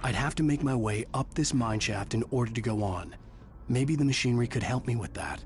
I'd have to make my way up this mine shaft in order to go on. Maybe the machinery could help me with that.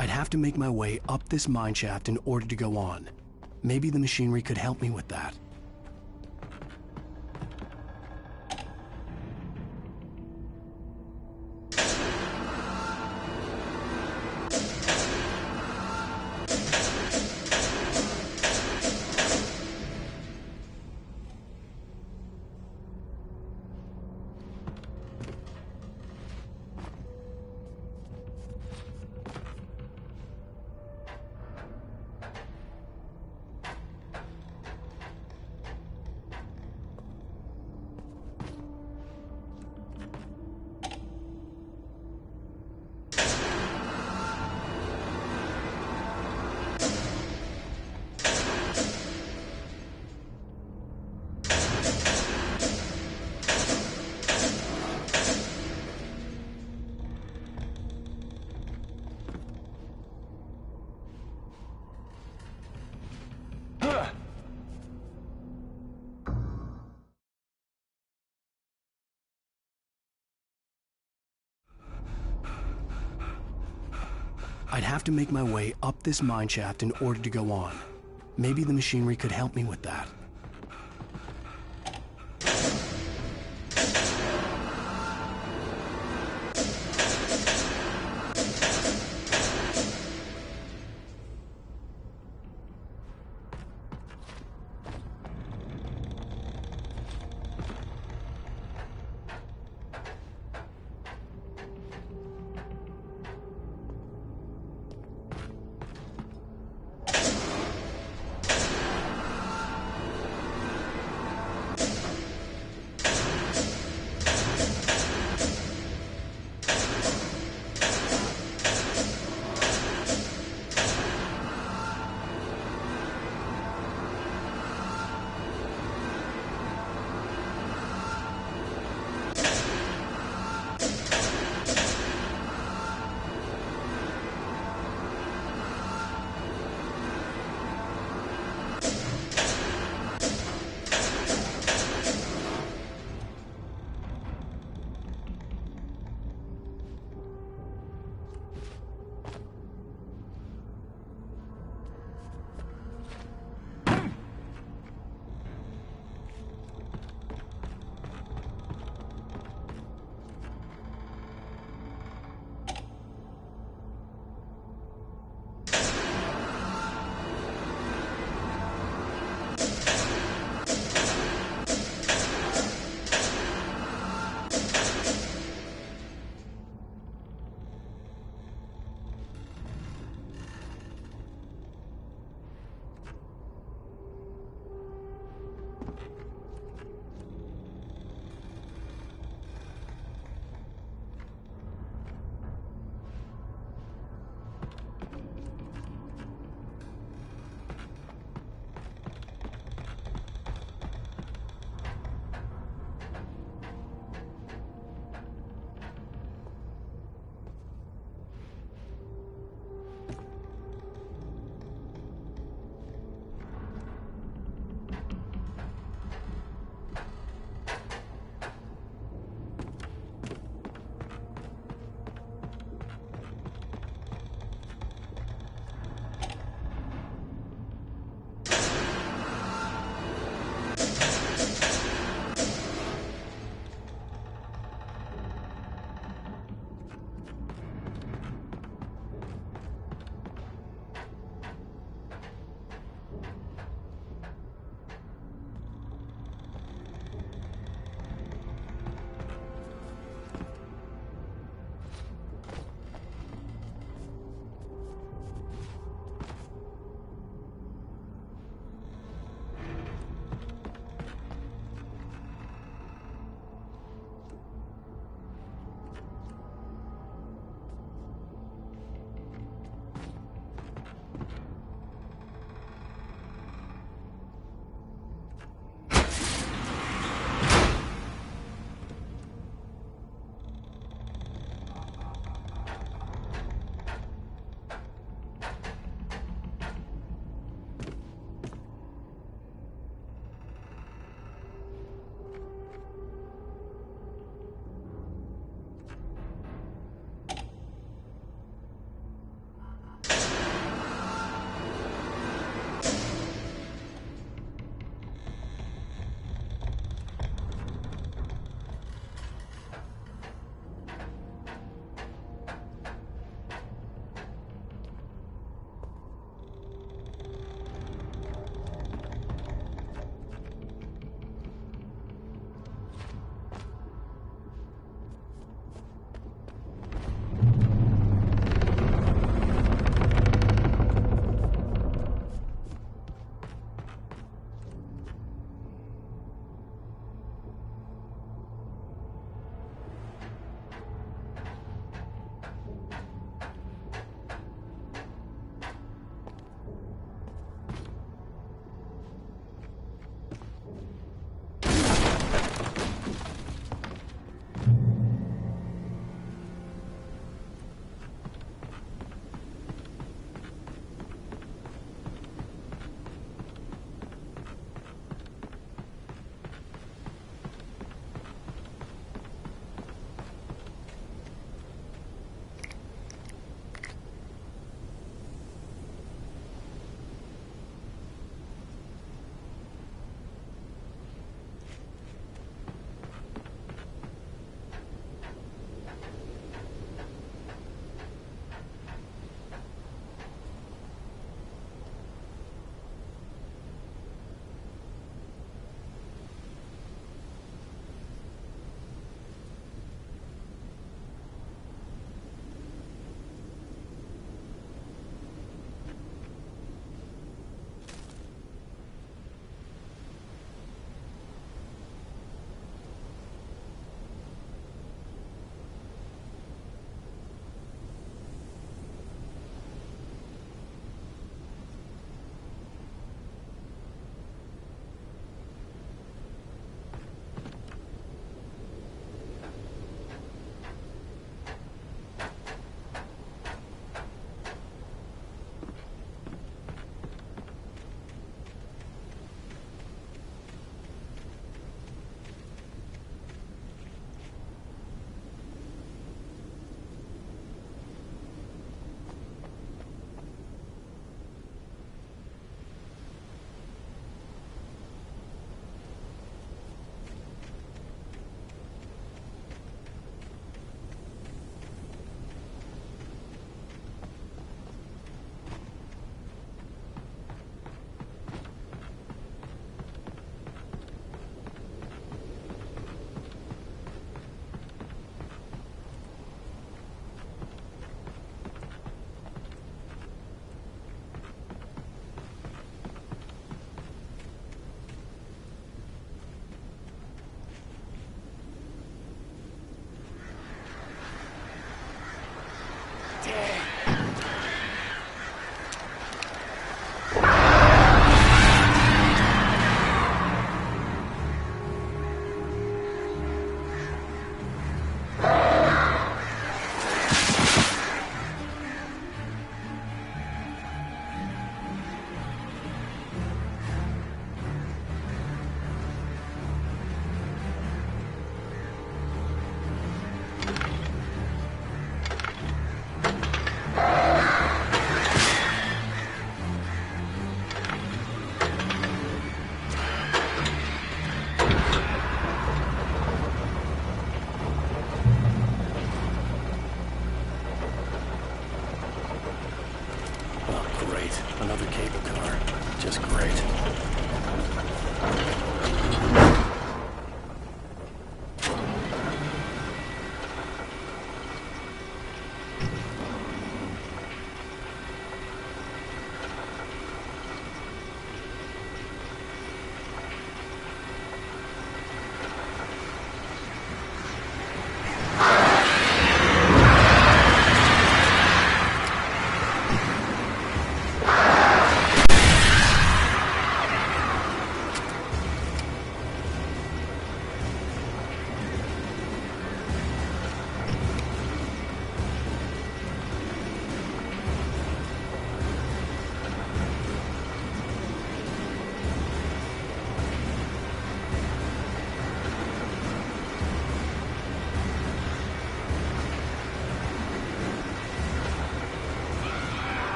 I'd have to make my way up this mine shaft in order to go on. Maybe the machinery could help me with that. I'd have to make my way up this mine shaft in order to go on. Maybe the machinery could help me with that.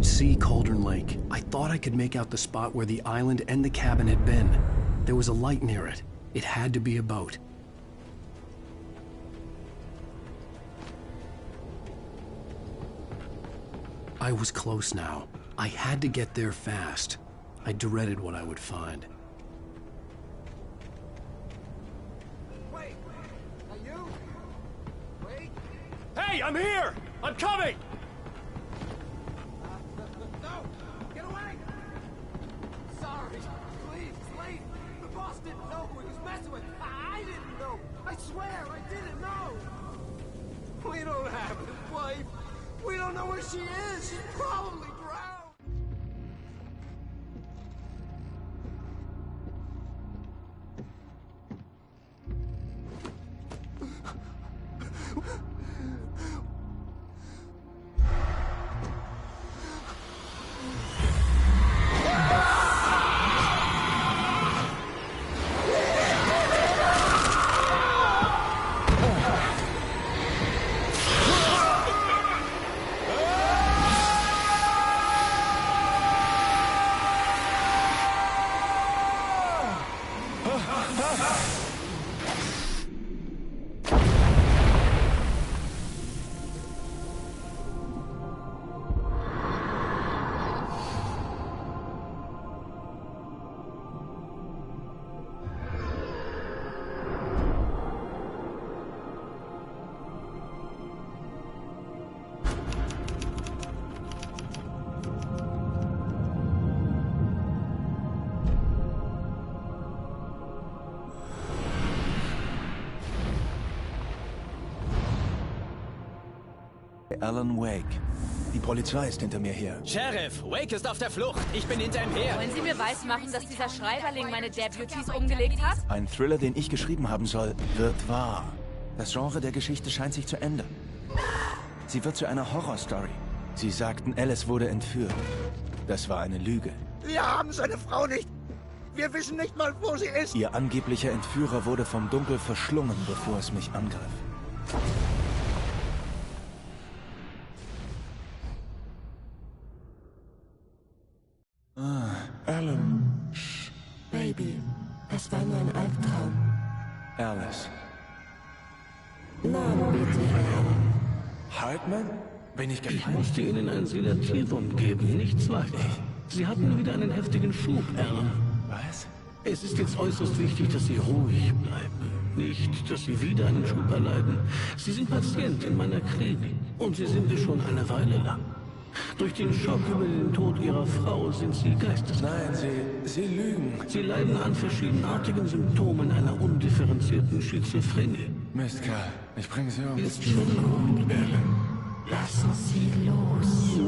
could see Cauldron Lake. I thought I could make out the spot where the island and the cabin had been. There was a light near it. It had to be a boat. I was close now. I had to get there fast. I dreaded what I would find. Wait! Are you? Wait! Hey, I'm here! I'm coming! No! Get away! Sorry. Please, it's late. The boss didn't know who he was messing with. I didn't know. I swear, I didn't know. We don't have a wife. We don't know where she is. She's probably drowned. Alan Wake. Die Polizei ist hinter mir her. Sheriff, Wake ist auf der Flucht. Ich bin hinter ihm her. Wollen Sie mir weismachen, dass dieser Schreiberling meine Deputies umgelegt hat? Ein Thriller, den ich geschrieben haben soll, wird wahr. Das Genre der Geschichte scheint sich zu ändern. Sie wird zu einer Horrorstory. Sie sagten, Alice wurde entführt. Das war eine Lüge. Wir haben seine Frau nicht. Wir wissen nicht mal, wo sie ist. Ihr angeblicher Entführer wurde vom Dunkel verschlungen, bevor es mich angriff. Alan. Baby, es war nur ein Albtraum. Alice. Namen bitte, Alan. Hartman? Bin ich Ich gefallen? musste Ihnen ein Sedativum geben, nichts weiter. Sie hatten wieder einen heftigen Schub, Alan. Was? Es ist jetzt äußerst wichtig, dass Sie ruhig bleiben. Nicht, dass Sie wieder einen Schub erleiden. Sie sind Patient in meiner Klinik und Sie sind es schon eine Weile lang. Durch den Schock über den Tod Ihrer Frau sind Sie geisteskrank. Nein, Sie lügen. Sie leiden an verschiedenartigen Symptomen einer undifferenzierten Schizophrenie. Mist, Karl. Ich bringe Sie um. Ist schon gut, Alan. Lassen Sie los.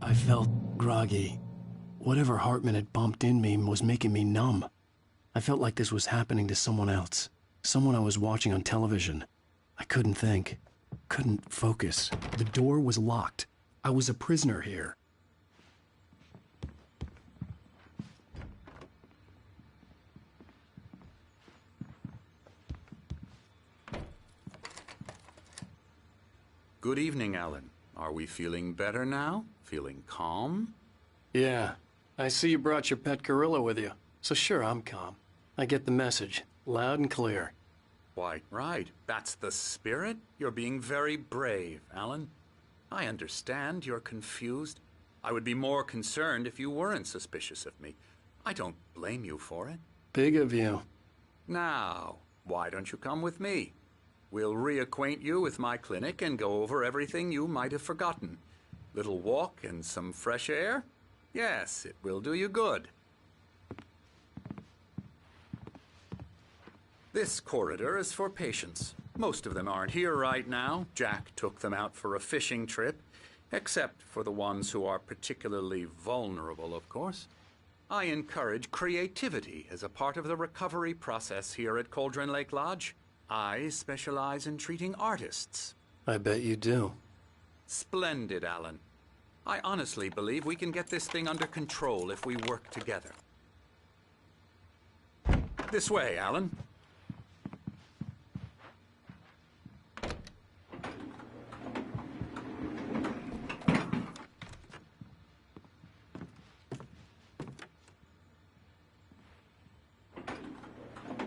I felt groggy. Whatever Hartman had bumped in me was making me numb. I felt like this was happening to someone else. Someone I was watching on television. I couldn't think. Couldn't focus. The door was locked. I was a prisoner here. Good evening, Alan. Are we feeling better now? Feeling calm? Yeah. I see you brought your pet gorilla with you. So sure, I'm calm. I get the message. Loud and clear. Why, right. That's the spirit. You're being very brave, Alan. I understand you're confused. I would be more concerned if you weren't suspicious of me. I don't blame you for it. Big of you. Now, why don't you come with me? We'll reacquaint you with my clinic and go over everything you might have forgotten. Little walk and some fresh air? Yes, it will do you good. This corridor is for patients. Most of them aren't here right now. Jack took them out for a fishing trip, except for the ones who are particularly vulnerable, of course. I encourage creativity as a part of the recovery process here at Cauldron Lake Lodge. I specialize in treating artists. I bet you do. Splendid, Alan. I honestly believe we can get this thing under control if we work together. This way, Alan.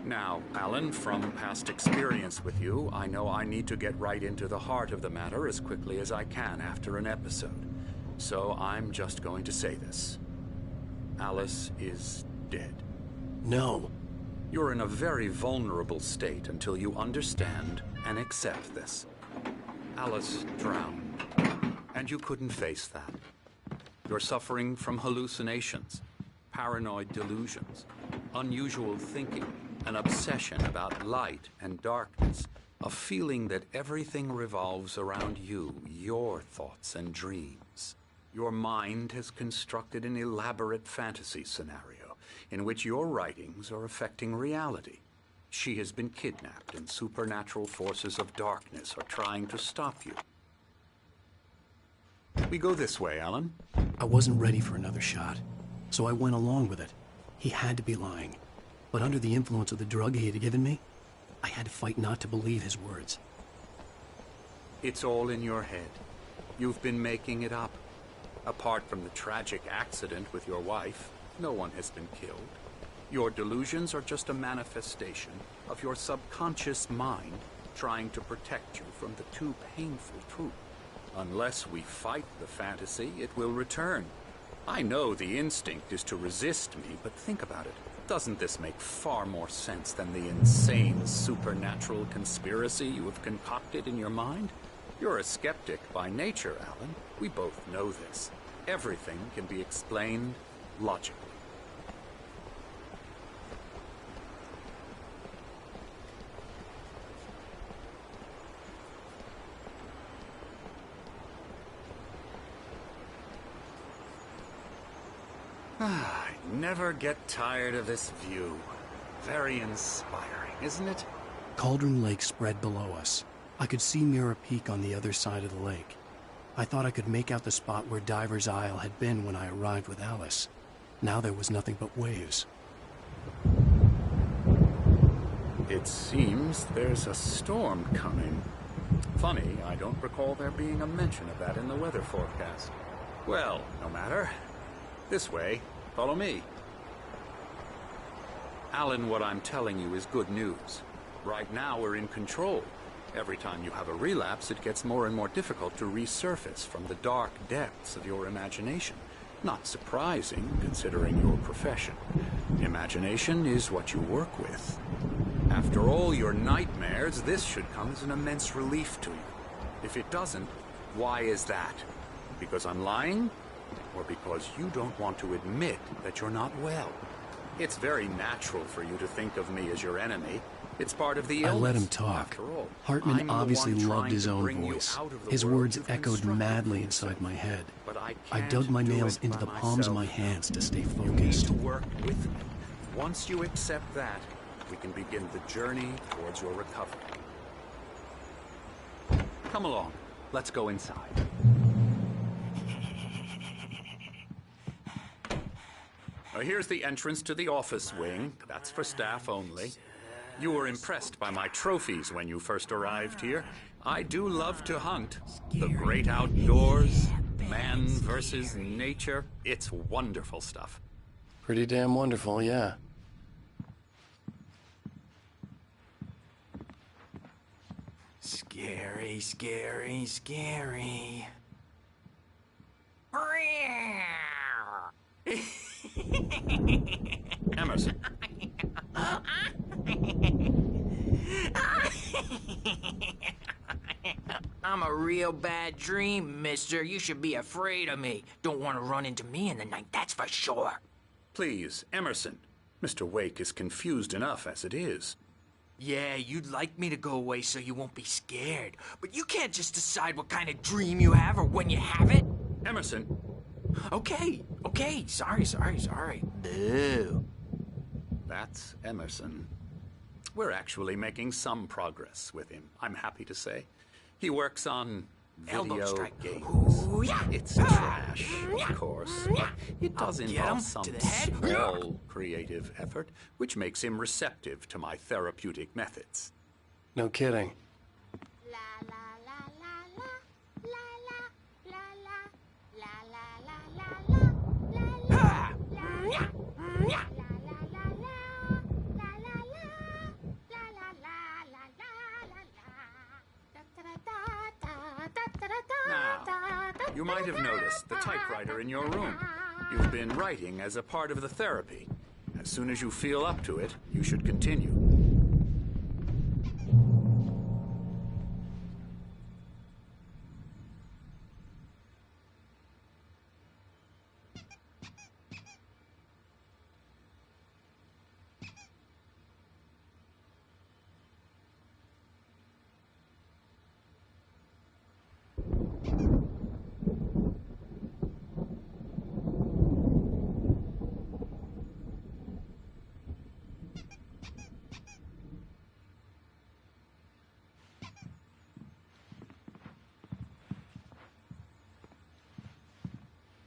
Now, Alan, from past experience with you, I know I need to get right into the heart of the matter as quickly as I can after an episode. So I'm just going to say this. Alice is dead. No. You're in a very vulnerable state until you understand and accept this. Alice drowned, and you couldn't face that. You're suffering from hallucinations, paranoid delusions, unusual thinking, an obsession about light and darkness, a feeling that everything revolves around you, your thoughts and dreams. Your mind has constructed an elaborate fantasy scenario in which your writings are affecting reality. She has been kidnapped and supernatural forces of darkness are trying to stop you. We go this way, Alan. I wasn't ready for another shot, so I went along with it. He had to be lying. But under the influence of the drug he had given me, I had to fight not to believe his words. It's all in your head. You've been making it up. Apart from the tragic accident with your wife, no one has been killed. Your delusions are just a manifestation of your subconscious mind trying to protect you from the too painful truth. Unless we fight the fantasy, it will return. I know the instinct is to resist me, but think about it. Doesn't this make far more sense than the insane supernatural conspiracy you have concocted in your mind? You're a skeptic by nature, Alan. We both know this. Everything can be explained logically. I never get tired of this view. Very inspiring, isn't it? Cauldron Lake spread below us. I could see Mirror Peak on the other side of the lake. I thought I could make out the spot where Diver's Isle had been when I arrived with Alice. Now there was nothing but waves. It seems there's a storm coming. Funny, I don't recall there being a mention of that in the weather forecast. Well, no matter. This way. Follow me. Alan, what I'm telling you is good news. Right now we're in control. Every time you have a relapse, it gets more and more difficult to resurface from the dark depths of your imagination. Not surprising, considering your profession. Imagination is what you work with. After all your nightmares, this should come as an immense relief to you. If it doesn't, why is that? Because I'm lying? Or because you don't want to admit that you're not well? It's very natural for you to think of me as your enemy. It's part of the illness. I let him talk. Hartman obviously loved his own voice. His words echoed madly inside my head. I dug my nails into the palms of my hands to stay focused. You need to work with me. Once you accept that, we can begin the journey towards your recovery. Come along. Let's go inside. Here's the entrance to the office wing. That's for staff only. You were impressed by my trophies when you first arrived here. I do love to hunt. The great outdoors, man versus nature. It's wonderful stuff. Pretty damn wonderful, yeah. Scary, scary, scary. Emerson. I'm a real bad dream, mister. You should be afraid of me. Don't want to run into me in the night, that's for sure. Please, Emerson. Mr. Wake is confused enough as it is. Yeah, you'd like me to go away so you won't be scared. But you can't just decide what kind of dream you have or when you have it. Emerson. Okay. Sorry. Boo. That's Emerson. We're actually making some progress with him, I'm happy to say. He works on Elbow video strike. games. Ooh, yeah. It's trash, of course, but it does Get involve him some to the head. small creative effort, which makes him receptive to my therapeutic methods. No kidding. Now, you might have noticed the typewriter in your room. You've been writing as a part of the therapy. As soon as you feel up to it, you should continue.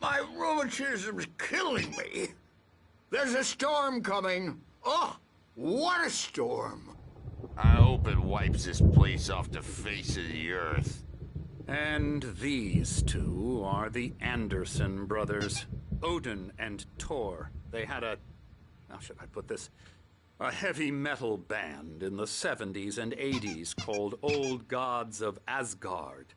My rheumatism's killing me. There's a storm coming. Oh, what a storm. I hope it wipes this place off the face of the earth. And these two are the Anderson brothers, Odin and Thor. They had how should I put this? A heavy metal band in the 70s and 80s called Old Gods of Asgard.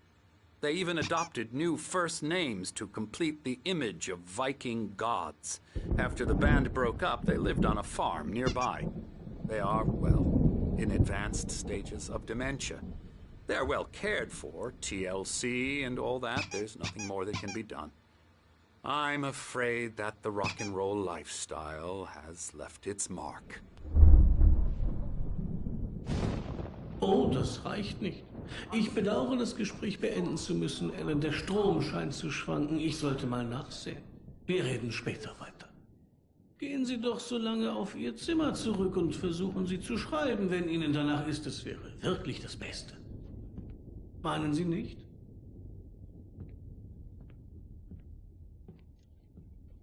They even adopted new first names to complete the image of Viking gods. After the band broke up, they lived on a farm nearby. They are, well, in advanced stages of dementia. They're well cared for, TLC and all that. There's nothing more that can be done. I'm afraid that the rock and roll lifestyle has left its mark. Oh, das reicht nicht. Ich bedauere, das Gespräch beenden zu müssen, Ellen. Der Strom scheint zu schwanken. Ich sollte mal nachsehen. Wir reden später weiter. Gehen Sie doch so lange auf Ihr Zimmer zurück und versuchen Sie zu schreiben, wenn Ihnen danach ist. Es wäre wirklich das Beste. Meinen Sie nicht?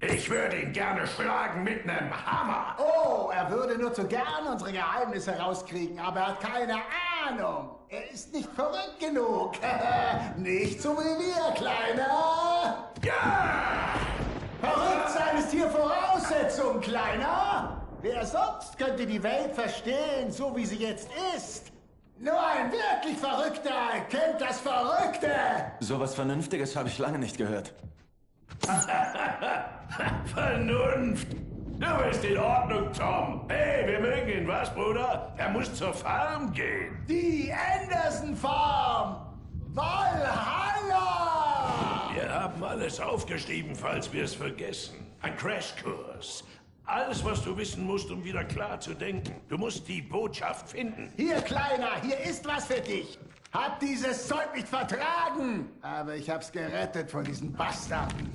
Ich würde ihn gerne schlagen mit einem Hammer. Oh, er würde nur zu gern unsere Geheimnisse rauskriegen, aber er hat keine Ahnung. Er ist nicht verrückt genug. Nicht so wie wir, Kleiner. Ja! Verrückt sein ist hier Voraussetzung, Kleiner. Wer sonst könnte die Welt verstehen, so wie sie jetzt ist? Nur ein wirklich Verrückter kennt das Verrückte. Sowas Vernünftiges habe ich lange nicht gehört. Vernunft! Du bist in Ordnung, Tom. Hey, wir mögen ihn, was, Bruder? Er muss zur Farm gehen. Die Anderson Farm! Valhalla! Wir haben alles aufgeschrieben, falls wir es vergessen. Ein Crashkurs. Alles, was du wissen musst, um wieder klar zu denken. Du musst die Botschaft finden. Hier, Kleiner, hier ist was für dich. Hab dieses Zeug nicht vertragen. Aber ich hab's gerettet von diesen Bastarden.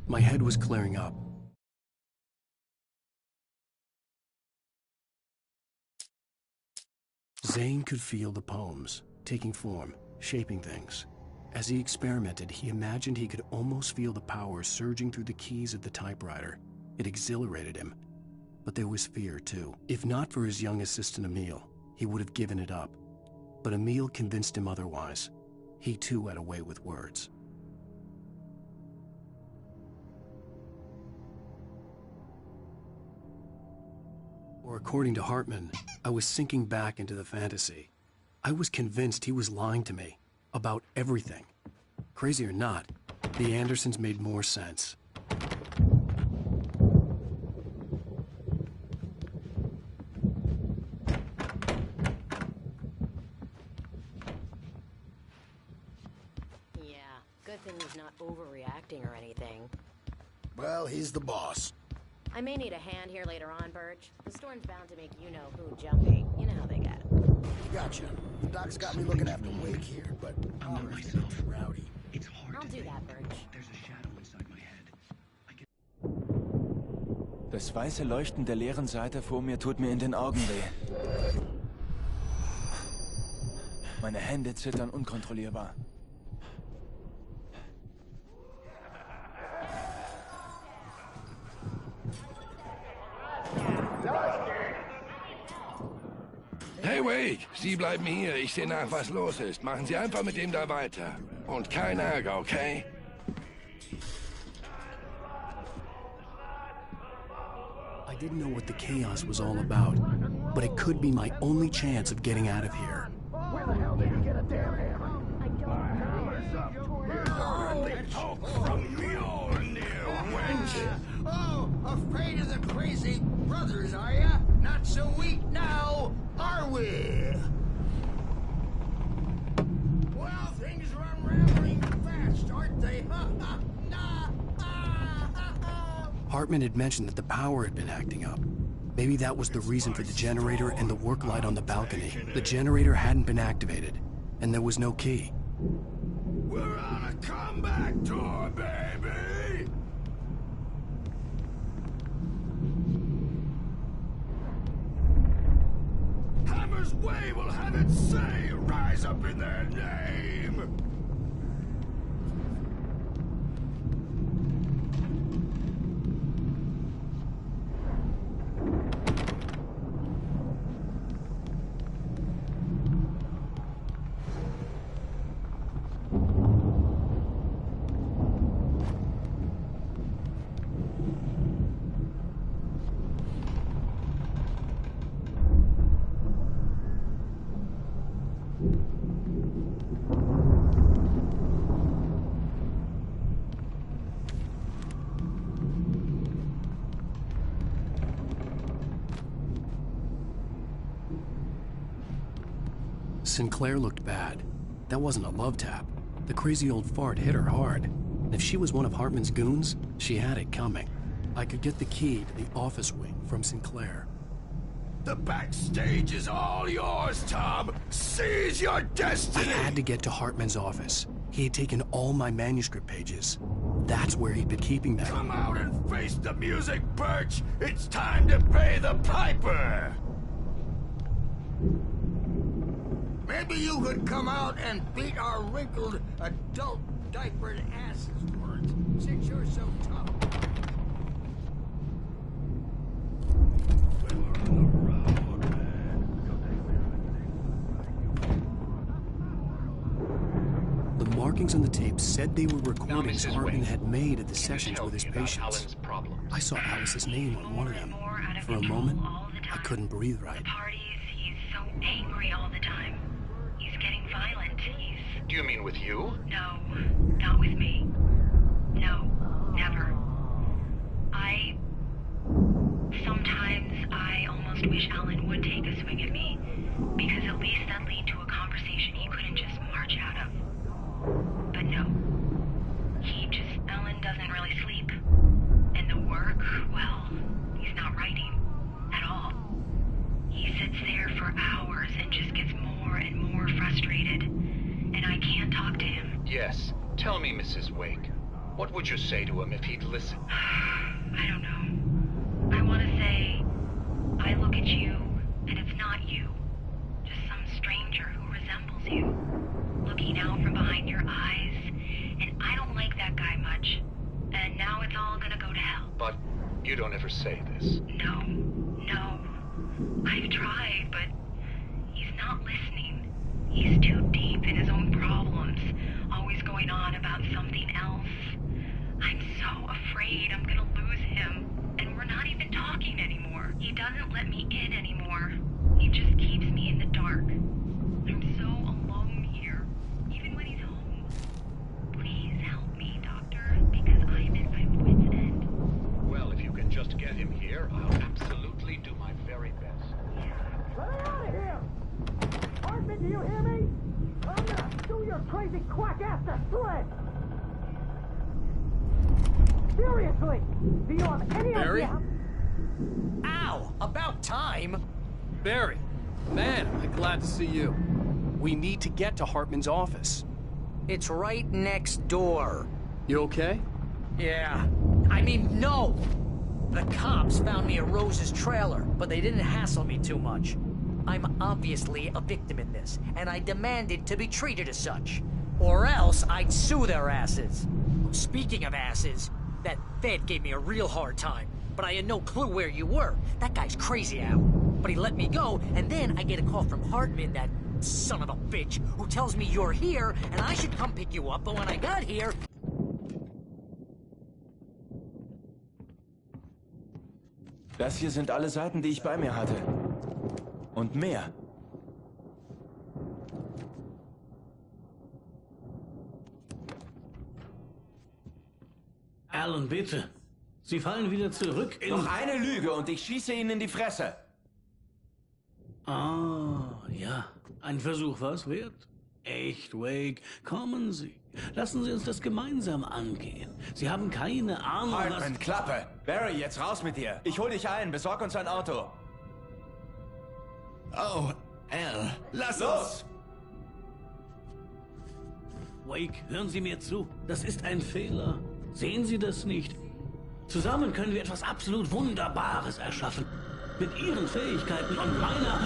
My head was clearing up. Zane could feel the poems, taking form, shaping things. As he experimented, he imagined he could almost feel the power surging through the keys of the typewriter. It exhilarated him. But there was fear, too. If not for his young assistant Emil, he would have given it up. But Emil convinced him otherwise. He, too, had a way with words. Or according to Hartman, I was sinking back into the fantasy. I was convinced he was lying to me about everything. Crazy or not, the Andersons made more sense. Yeah, good thing he's not overreacting or anything. Well, he's the boss. I may need a hand here later on, Birch. The storm's bound to make you-know-who jumpy. You know how they get. Gotcha. The doc's got me looking after Wake here, but I'm myself rowdy. It's hard. I'll do that, Birch. There's a shadow inside my head. Das weiße Leuchten der leeren Seite vor mir tut mir in den Augen weh. Meine Hände zittern unkontrollierbar. Hey, Wake, Sie bleiben hier. Ich sehe nach, was los ist. Machen Sie einfach mit dem da weiter. Und kein Ärger, okay? I didn't know what the chaos was all about, but it could be my only chance of getting out of here. Where the hell did you get a damn hammer? Oh, afraid of the crazy brothers, are ya? Not so weak now, are we? Well, things are unraveling fast, aren't they? Hartman had mentioned that the power had been acting up. Maybe that was the reason for the generator and the work light on the balcony. The generator hadn't been activated, and there was no key. We're on a comeback tour, baby! Hammer's Way will have its say! Rise up in their name! Sinclair looked bad. That wasn't a love tap. The crazy old fart hit her hard. And if she was one of Hartman's goons, she had it coming. I could get the key to the office wing from Sinclair. The backstage is all yours, Tom! Seize your destiny! I had to get to Hartman's office. He had taken all my manuscript pages. That's where he'd been keeping them. Come out and face the music, Birch! It's time to pay the piper! Maybe you could come out and beat our wrinkled, adult, diapered asses for it, since you're so tough. The markings on the tape said they were recordings Hartman had made at the sessions with his patients. I saw Alice's name on one of them. For a moment, I couldn't breathe right. He's so angry all the time. He's getting violent. Do you mean with you? No, not with me. No, never. Sometimes I almost wish Alan would take a swing at me, because at least that'd lead to a conversation he couldn't just march out of. But no. Alan doesn't really sleep. And the work, well, he's not writing at all. He sits there for hours and just gets more and more frustrated. And I can't talk to him. Yes. Tell me, Mrs. Wake. What would you say to him if he'd listen? I don't know. I want to say, I look at you, and it's not you. Just some stranger who resembles you. Looking out from behind your eyes. And I don't like that guy much. And now it's all gonna go to hell. But you don't ever say this. No. I've tried, but he's not listening. He's too deep in his own problems, always going on about something else. I'm so afraid I'm gonna lose him, and we're not even talking anymore. He doesn't let me in anymore. He just keeps me in the dark. I'm so alone here, even when he's home. Please help me, Doctor, because I'm at my wit's end. Well, if you can just get him here, I'll absolutely do my very best. Get out of here! Hartman, do you hear me? I'm gonna sue your crazy quack ass to shreds! Seriously! Do you have any Barry? idea? Ow! About time! Barry, man, I'm glad to see you. We need to get to Hartman's office. It's right next door. You okay? Yeah. I mean, no! The cops found me at Rose's trailer, but they didn't hassle me too much. I'm obviously a victim in this, and I demanded to be treated as such. Or else I'd sue their asses. Speaking of asses, that Fed gave me a real hard time, but I had no clue where you were. That guy's crazy, Al. But he let me go, and then I get a call from Hartman, that son of a bitch, who tells me you're here, and I should come pick you up, but when I got here... Das hier sind alle Seiten, die ich bei mir hatte. Und mehr. Alan, bitte. Sie fallen wieder zurück in... Noch eine Lüge und ich schieße Ihnen in die Fresse. Ah, ja. Ein Versuch war's wert. Echt, Wake. Kommen Sie. Lassen Sie uns das gemeinsam angehen. Sie haben keine Ahnung, Hartman, Klappe! Barry, jetzt raus mit dir. Ich hol dich ein. Besorg uns ein Auto. Oh, Al, lass los! Wake, hören Sie mir zu. Das ist ein Fehler. Sehen Sie das nicht? Zusammen können wir etwas absolut Wunderbares erschaffen. Mit Ihren Fähigkeiten und meiner...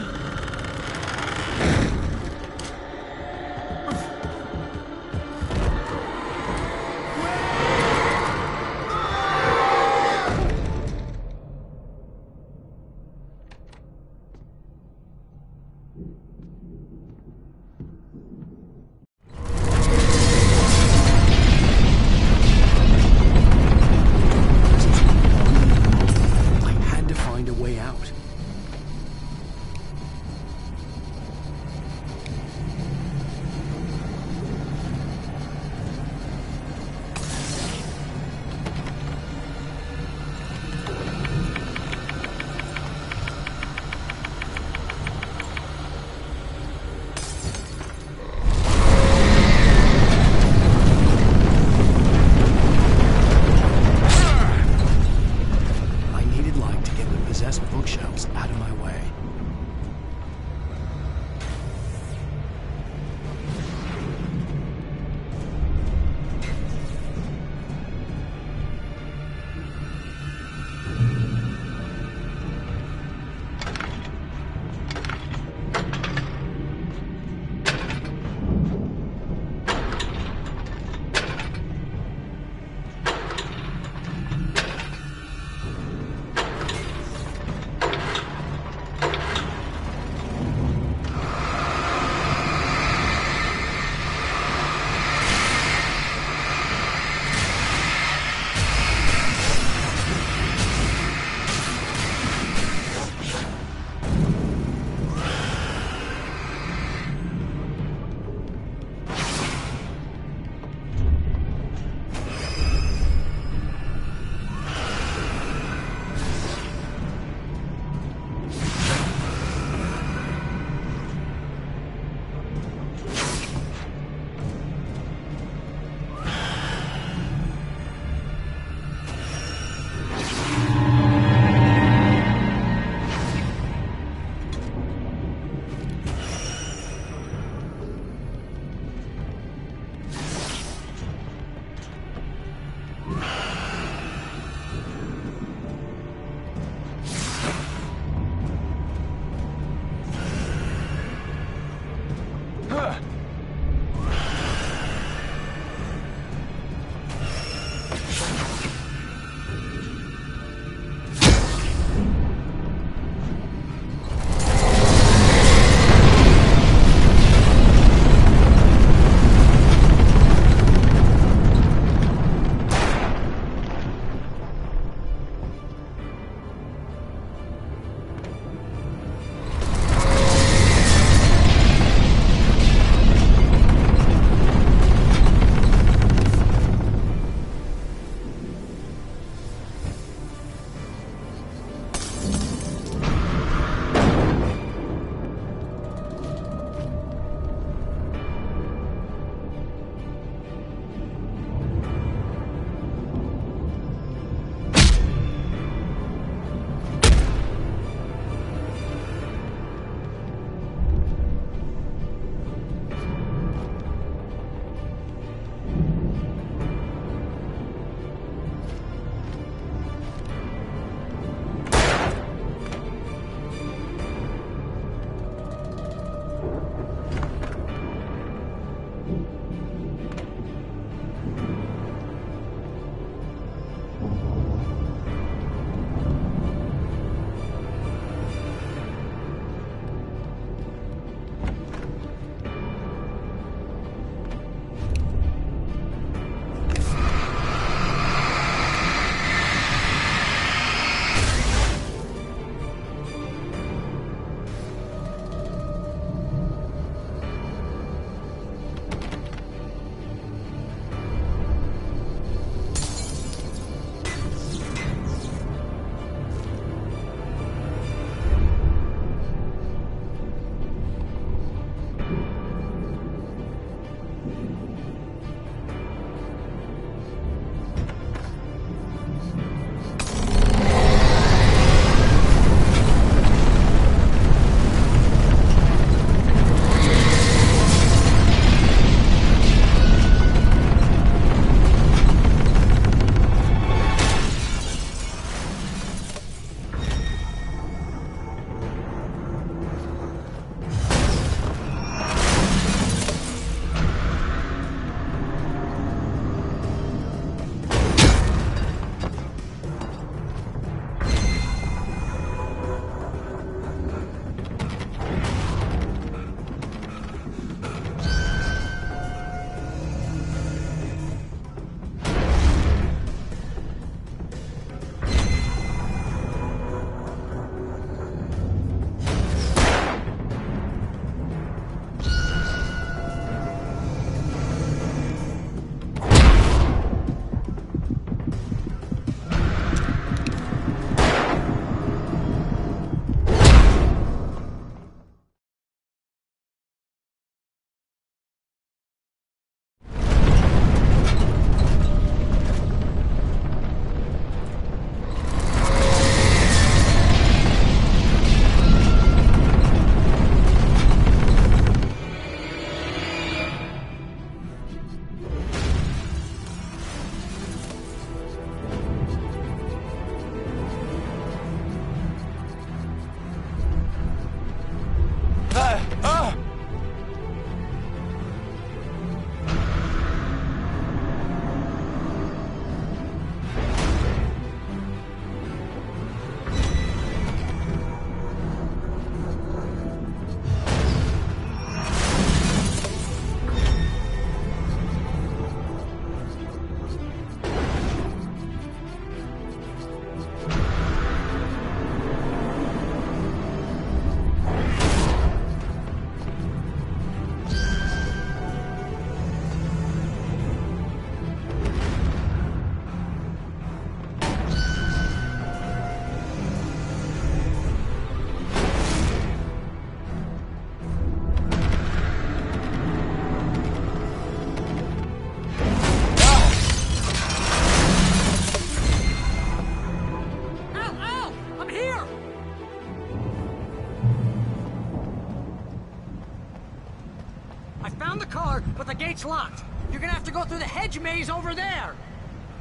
locked. You're gonna have to go through the hedge maze over there.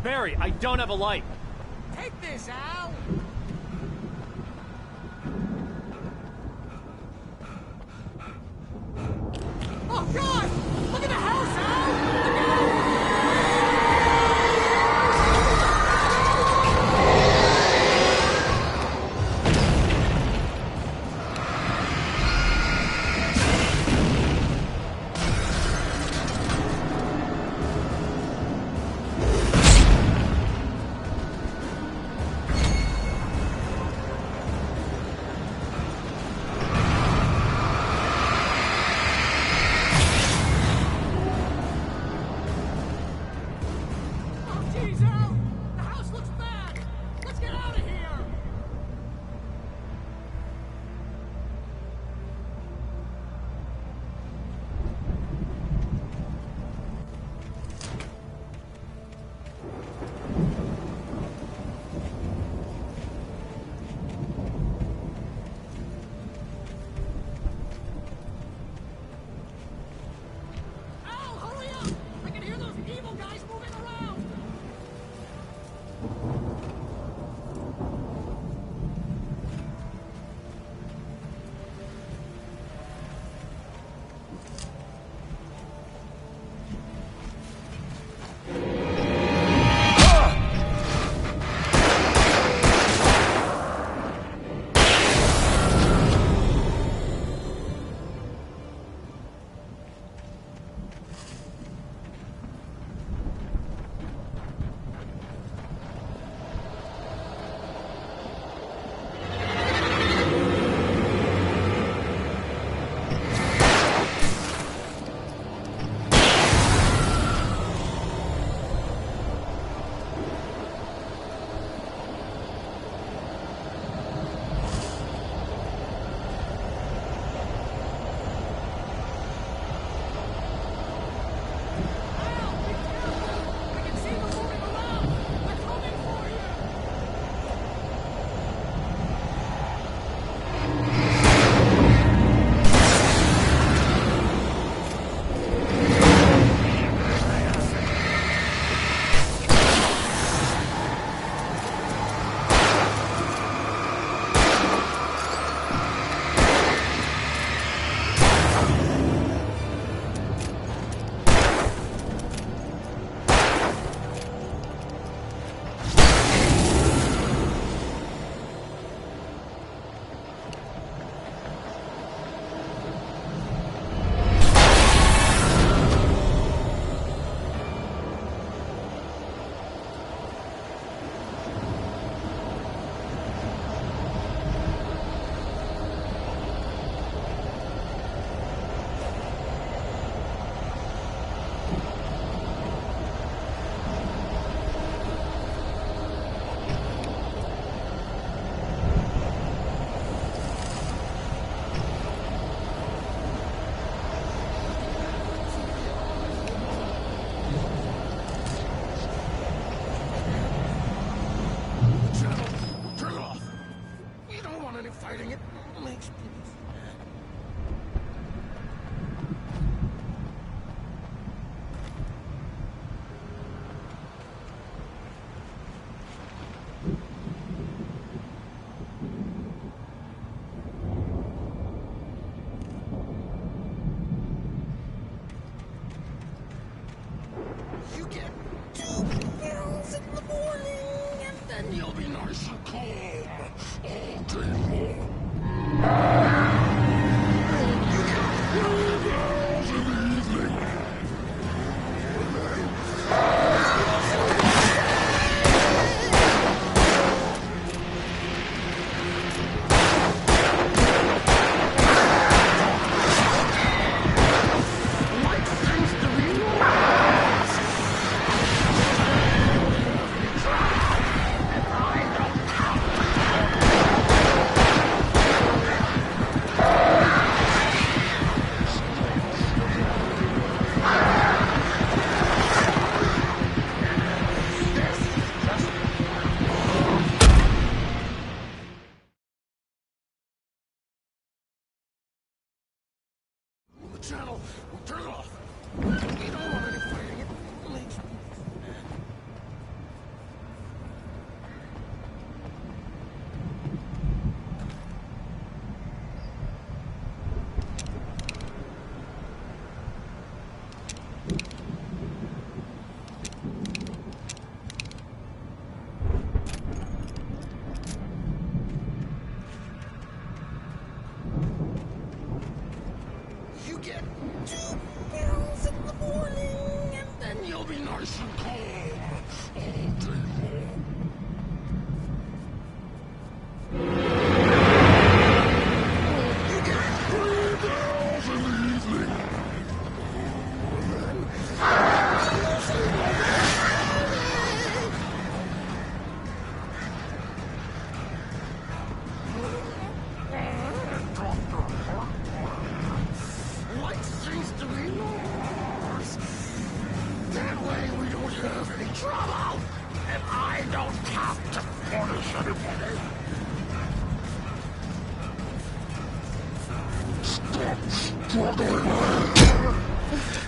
Barry, I don't have a light. Take this, Al. Oh, God! Look at the house, Al! nice and calm all day long. You get 3 girls in the evening. Light seems to be lost. That way we don't have any trouble, and I don't have to punish anybody. Stop struggling.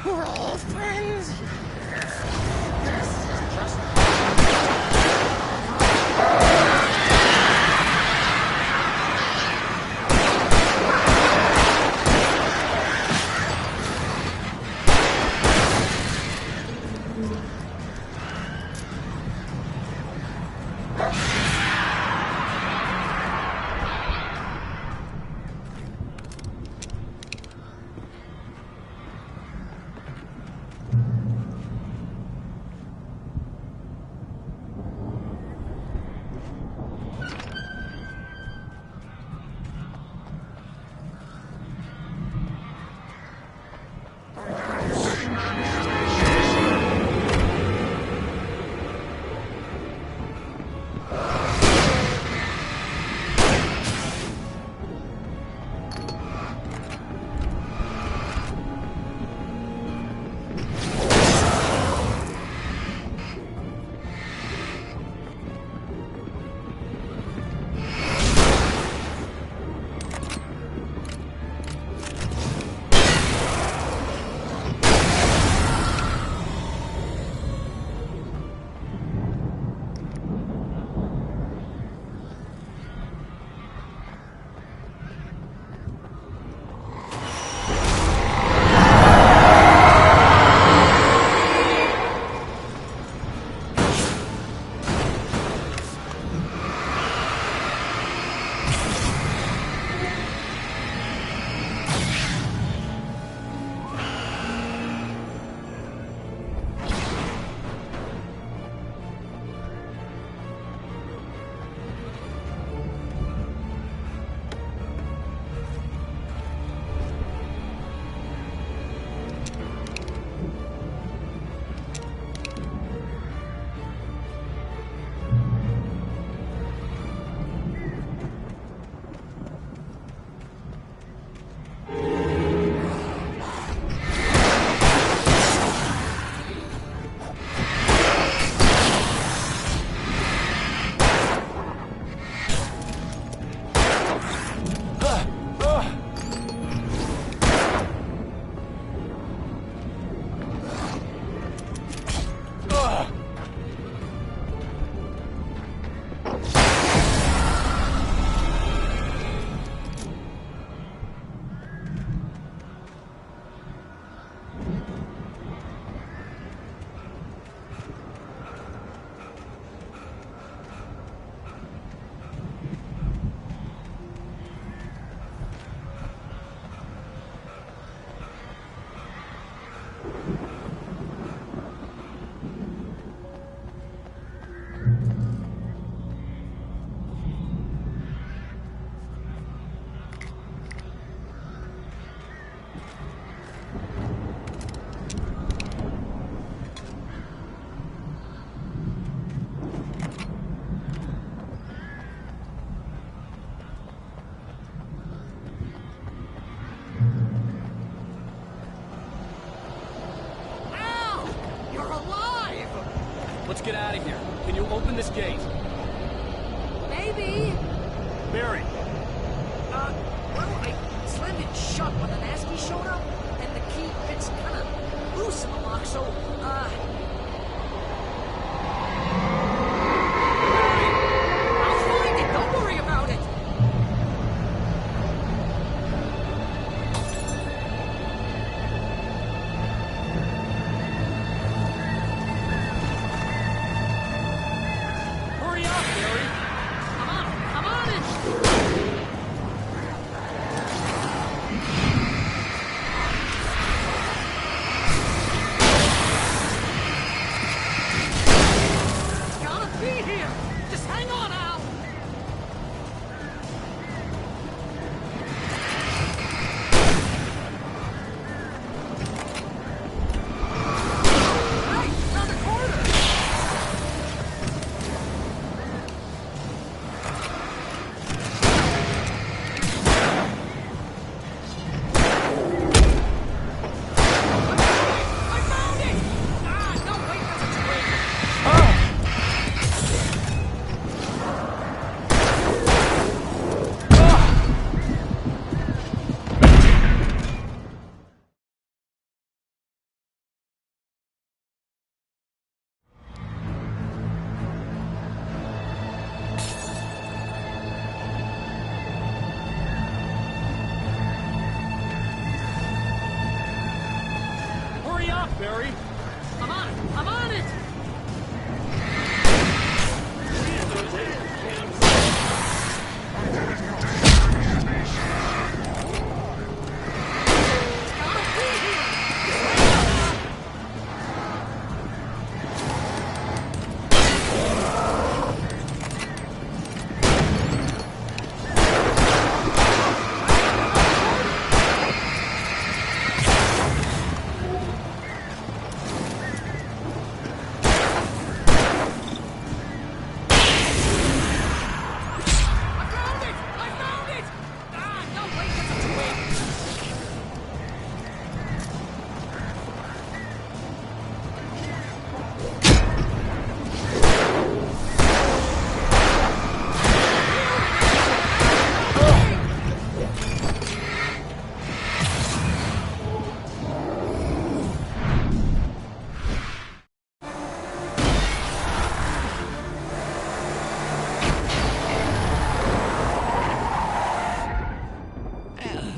We're all friends. This is just... Let's get out of here. Can you open this gate? Maybe. Barry. Well, I slammed it shut when the Nasty showed up, and the key fits kind of loose in the lock, so, I'll find it. Don't worry about it. Hurry up, Barry. I'm on it. Barry. I'm on it! I'm on it!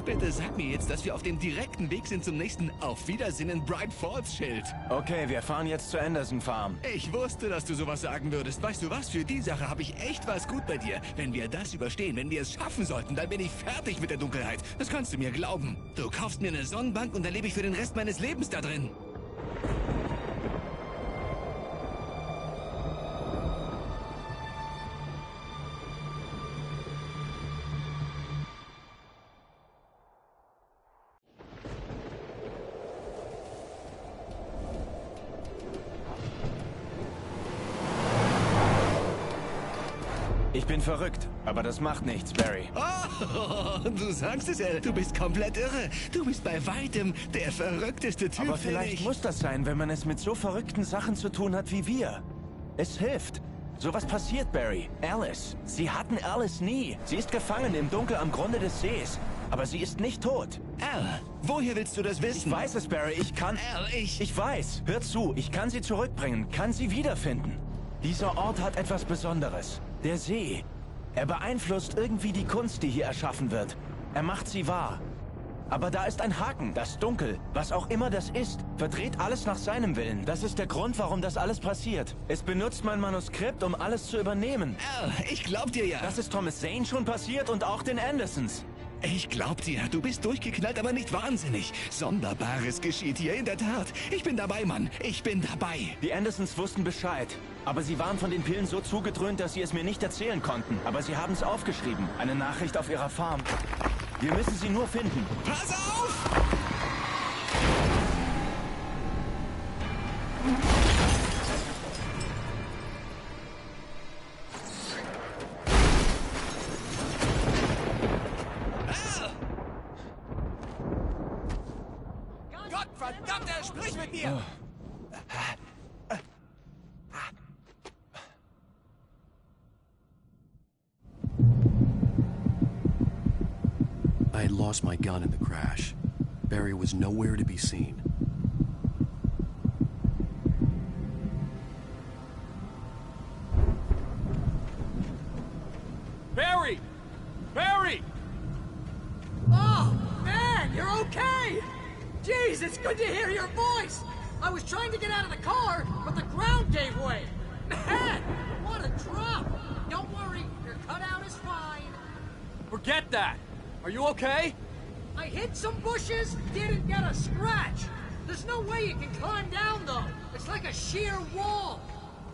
Bitte sag mir jetzt, dass wir auf dem direkten Weg sind zum nächsten Auf Wiedersehen in Bright Falls Schild. Okay, wir fahren jetzt zur Anderson Farm. Ich wusste, dass du sowas sagen würdest. Weißt du was? Für die Sache habe ich echt was gut bei dir. Wenn wir das überstehen, wenn wir es schaffen sollten, dann bin ich fertig mit der Dunkelheit. Das kannst du mir glauben. Du kaufst mir eine Sonnenbank und dann lebe ich für den Rest meines Lebens da drin. Ich bin verrückt, aber das macht nichts, Barry. Oh, du sagst es, El. Du bist komplett irre. Du bist bei weitem der verrückteste Typ. Aber vielleicht muss das sein, wenn man es mit so verrückten Sachen zu tun hat wie wir. Es hilft. Sowas passiert, Barry. Alice. Sie hatten Alice nie. Sie ist gefangen im Dunkel am Grunde des Sees. Aber sie ist nicht tot. Al, woher willst du das wissen? Ich weiß es, Barry. Ich kann... Al, Ich weiß. Hör zu. Ich kann sie zurückbringen. Kann sie wiederfinden. Dieser Ort hat etwas Besonderes. Der See. Er beeinflusst irgendwie die Kunst, die hier erschaffen wird. Er macht sie wahr. Aber da ist ein Haken. Das Dunkel, was auch immer das ist, verdreht alles nach seinem Willen. Das ist der Grund, warum das alles passiert. Es benutzt mein Manuskript, um alles zu übernehmen. Al, ich glaub dir ja. Das ist Thomas Zane schon passiert und auch den Andersons. Ich glaub dir, du bist durchgeknallt, aber nicht wahnsinnig. Sonderbares geschieht hier, in der Tat. Ich bin dabei, Mann. Ich bin dabei. Die Andersons wussten Bescheid. Aber sie waren von den Pillen so zugedröhnt, dass sie es mir nicht erzählen konnten. Aber sie haben es aufgeschrieben. Eine Nachricht auf ihrer Farm. Wir müssen sie nur finden. Pass auf! Gottverdammt, sprich mit mir! I had lost my gun in the crash. Barry was nowhere to be seen. Barry! Barry! Oh, man, you're okay! Jeez, it's good to hear your voice! I was trying to get out of the car, but the ground gave way! Man, what a drop! Don't worry, your cutout is fine. Forget that! Are you okay? I hit some bushes, didn't get a scratch. There's no way you can climb down, though. It's like a sheer wall.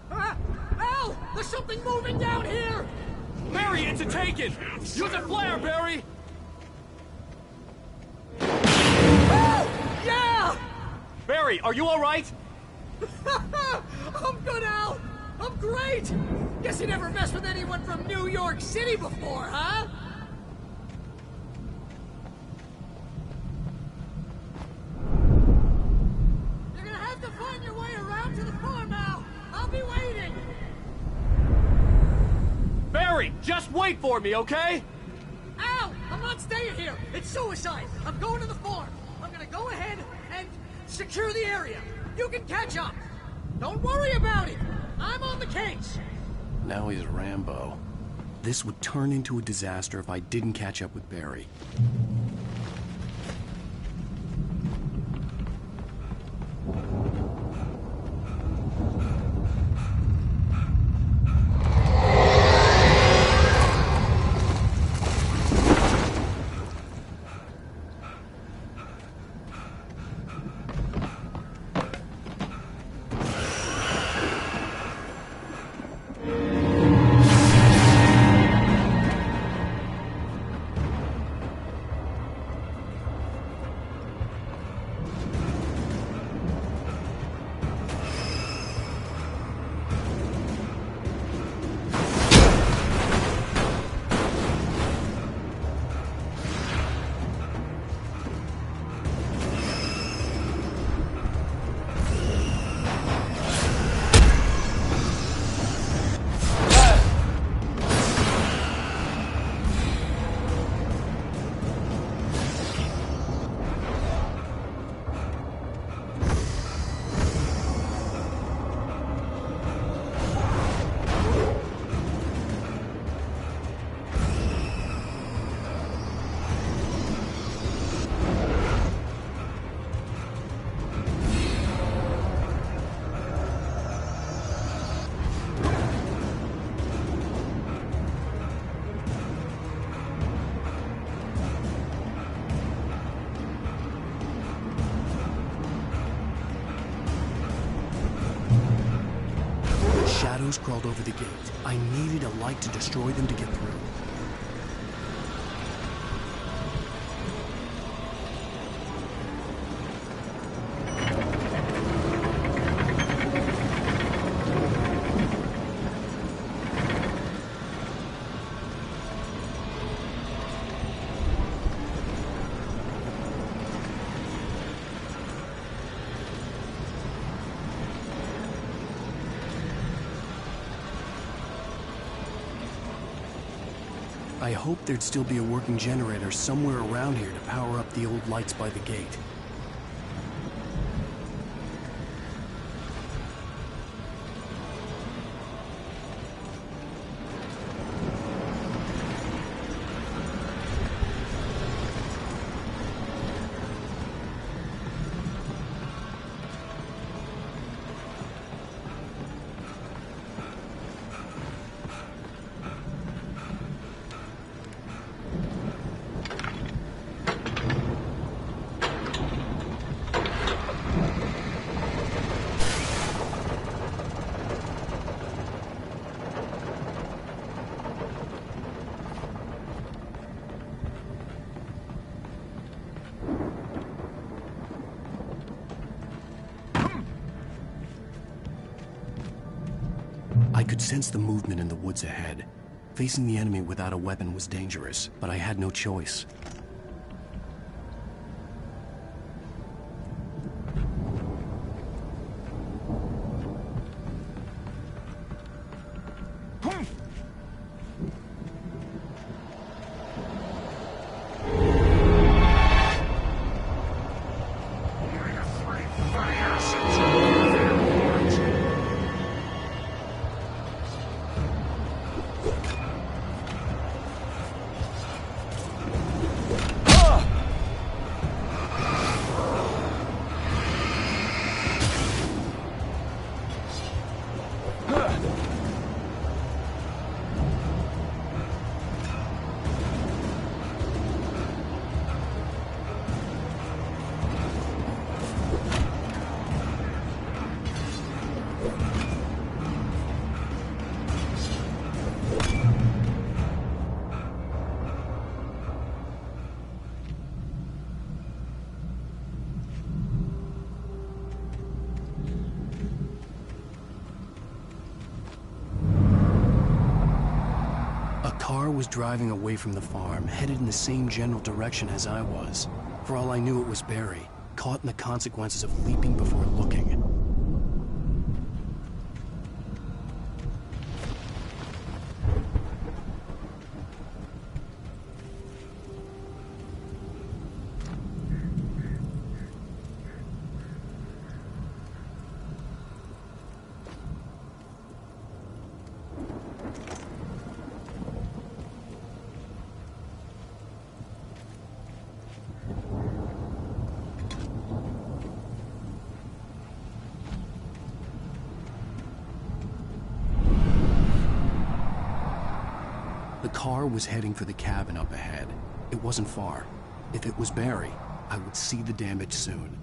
Al! There's something moving down here! Barry, it's a taken! Use a flare, Barry! Yeah! Barry, are you alright? I'm good, Al! I'm great! Guess you never messed with anyone from New York City before, huh? You're gonna have to find your way around to the farm now. I'll be waiting! Barry, just wait for me, okay? Al! I'm not staying here! It's suicide! I'm going to the farm! I'm gonna go ahead and secure the area. You can catch up. Don't worry about it. I'm on the case. Now he's Rambo. This would turn into a disaster if I didn't catch up with Barry. shadows crawled over the gate. I needed a light to destroy them to get through. I hoped there'd still be a working generator somewhere around here to power up the old lights by the gate. I could sense the movement in the woods ahead. Facing the enemy without a weapon was dangerous, but I had no choice. Was driving away from the farm, headed in the same general direction as I was. For all I knew, it was Barry, caught in the consequences of leaping before looking. The car was heading for the cabin up ahead. It wasn't far. If it was Barry, I would see the damage soon.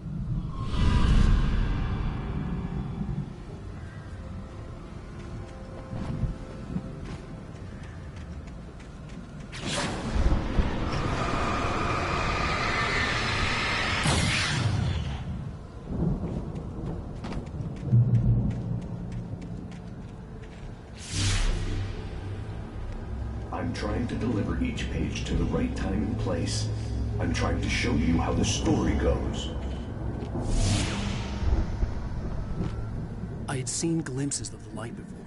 I'm trying to deliver each page to the right time and place. I'm trying to show you how the story goes. I had seen glimpses of the light before.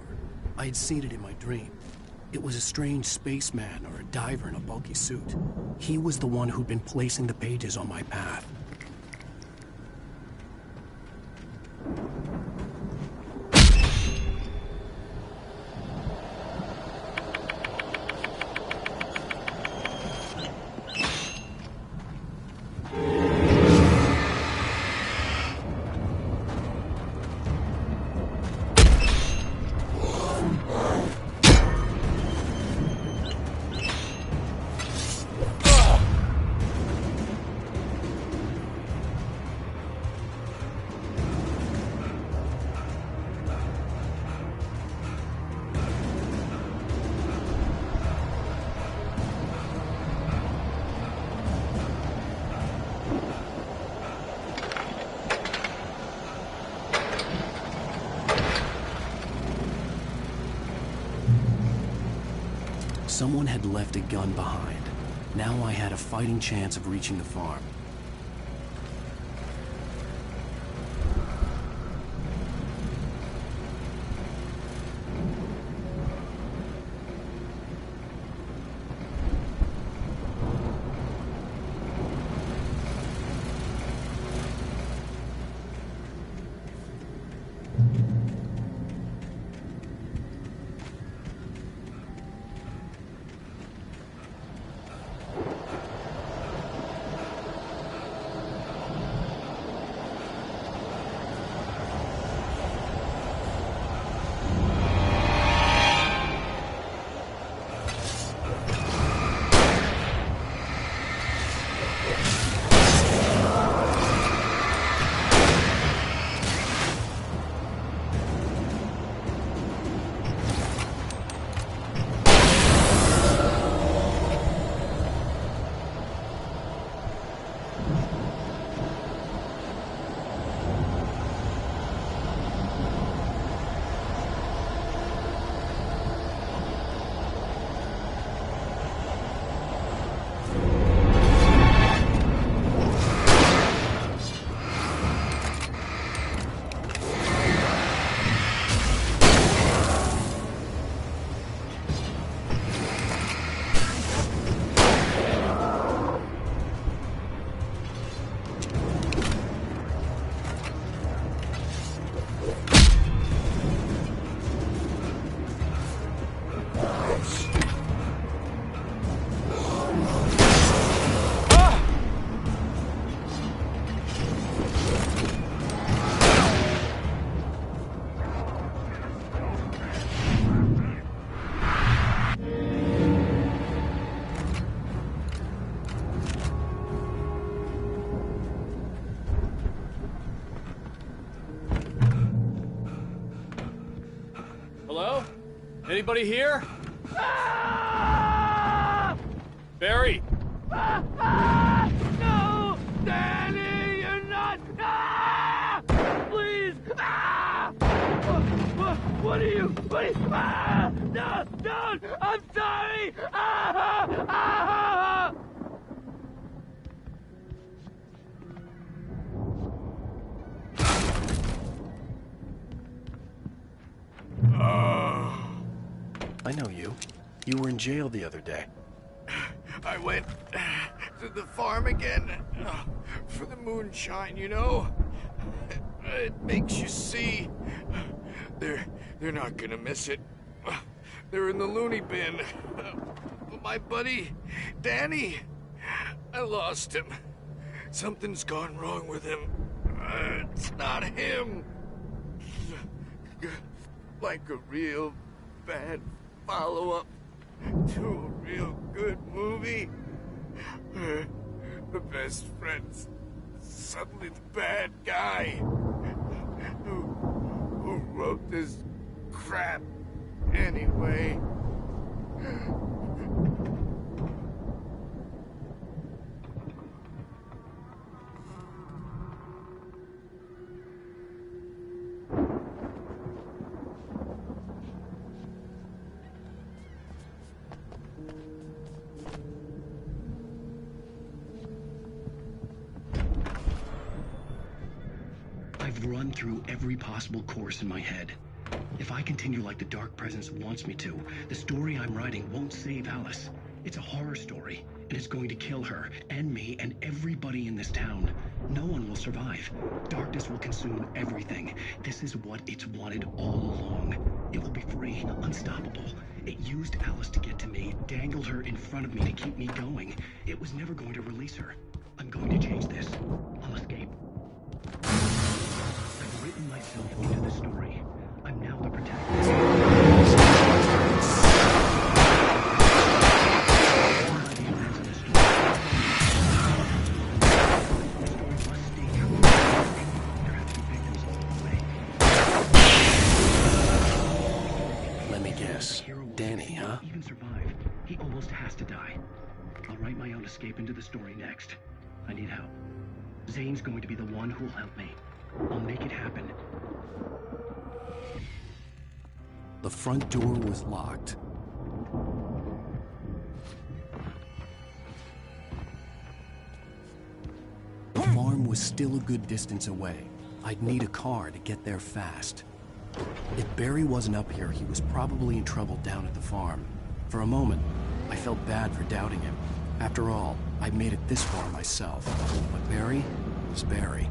I had seen it in my dream. It was a strange spaceman or a diver in a bulky suit. He was the one who'd been placing the pages on my path. Someone had left a gun behind. Now I had a fighting chance of reaching the farm. Hello? Anybody here? Barry! No! Danny, you're not! Please! What are you? No! Don't! I'm sorry! I know you. You were in jail the other day. I went to the farm again for the moonshine, you know? It makes you see. They're not gonna miss it. They're in the loony bin. But my buddy, Danny, I lost him. Something's gone wrong with him. It's not him. Like a real bad follow-up to a real good movie. The best friend's suddenly the bad guy. Who wrote this crap anyway? I've run through every possible course in my head. If I continue like the Dark Presence wants me to, the story I'm writing won't save Alice. It's a horror story, and it's going to kill her, and me, and everybody in this town. No one will survive. Darkness will consume everything. This is what it's wanted all along. It will be free, unstoppable. It used Alice to get to me, dangled her in front of me to keep me going. It was never going to release her. I'm going to change this. I'll escape. I've written myself into the story. I'm now the protagonist. Let me guess. Danny, huh? Even survive. He almost has to die. I'll write my own escape into the story next. I need help. Zane's going to be the one who'll help me. I'll make it happen. The front door was locked. was still a good distance away. I'd need a car to get there fast. If Barry wasn't up here, he was probably in trouble down at the farm. For a moment, I felt bad for doubting him. After all, I made it this far myself. But Barry was Barry.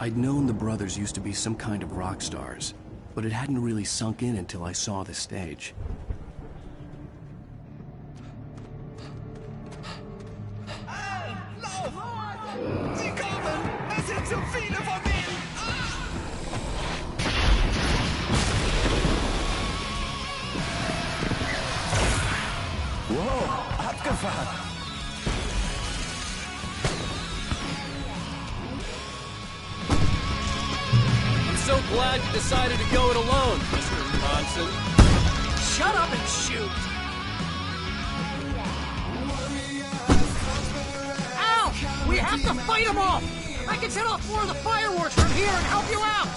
I'd known the brothers used to be some kind of rock stars, but it hadn't really sunk in until I saw the stage. Sie kommen! Es sind zu viele von denen! Wow, abgefahren! I'm so glad you decided to go it alone, Mr. Bronson. Shut up and shoot! Ow! have to fight them off! I can set off more of the fireworks from here and help you out!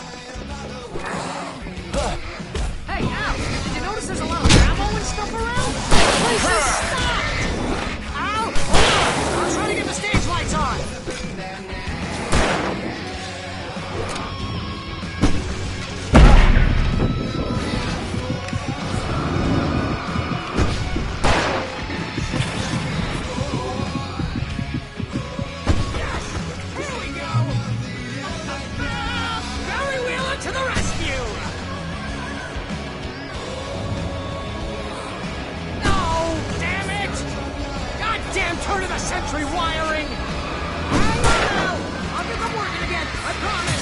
Hey, Al, did you notice there's a lot of ammo and stuff around? The place is stocked! Al, hold on! I'm trying to get the stage lights on! Turn of the century wiring! Hang on now! I'll get them working again, I promise!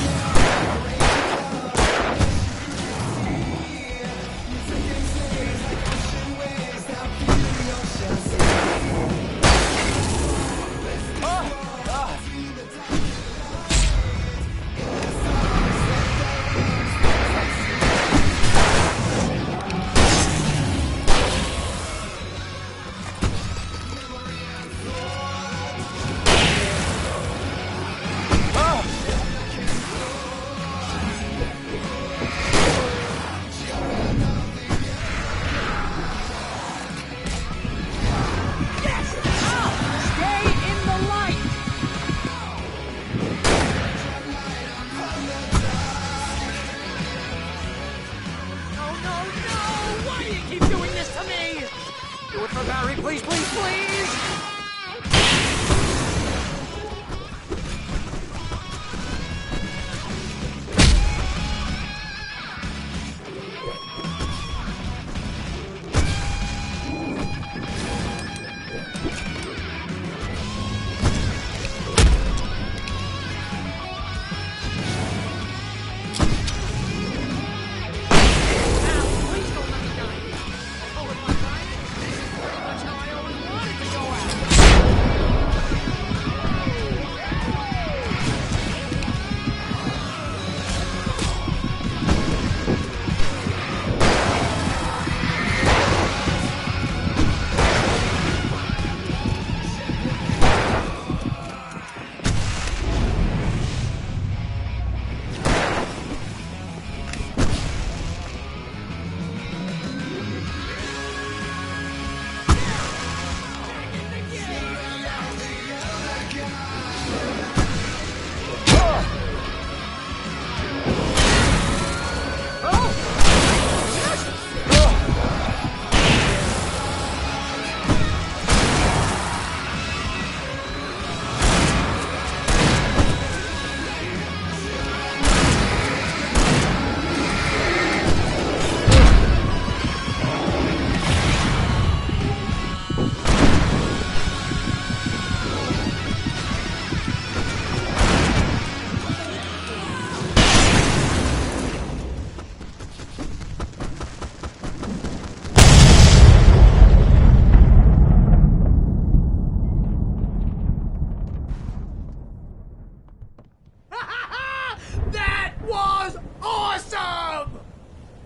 Please, please, please!